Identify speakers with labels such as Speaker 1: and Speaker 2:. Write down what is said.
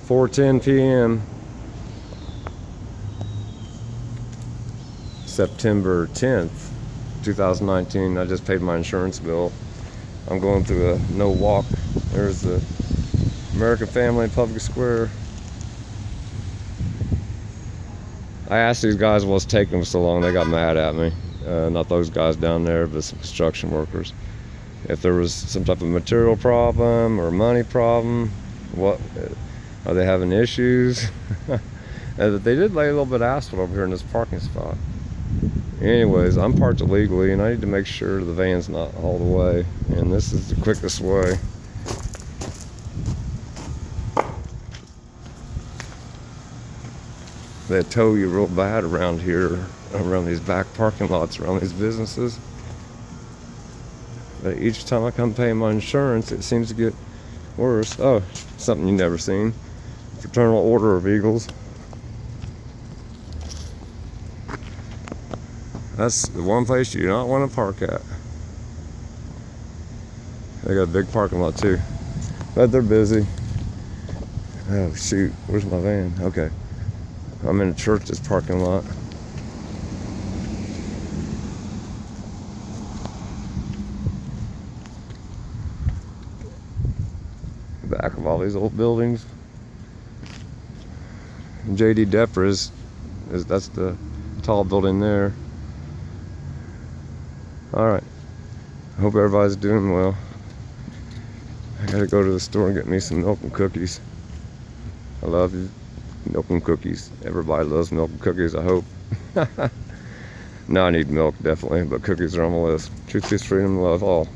Speaker 1: 4:10 p.m. September 10th, 2019. I just paid my insurance bill. I'm going through a no walk. There's the American Family Public Square. I asked these guys what's taking them so long. They got mad at me. Not those guys down there, but some construction workers. If there was some type of material problem or money problem, what are they having issues? And they did lay a little bit of asphalt over here in this parking spot. Anyways, I'm parked illegally and I need to make sure the van's not hauled away, and this is the quickest way. They tow you real bad around here, around these back parking lots, around these businesses. But each time I come pay my insurance, it seems to get worse. Oh, something you've never seen. Fraternal Order of Eagles. That's the one place you do not want to park at. They got a big parking lot too. But they're busy. Oh shoot, where's my van? Okay. I'm in a church's parking lot. Back of all these old buildings. J.D. Defra's that's the tall building there. Alright. I hope everybody's doing well. I gotta go to the store and get me some milk and cookies. I love milk and cookies. Everybody loves milk and cookies, I hope. No, I need milk, definitely, but cookies are on my list. Truth is freedom, love all.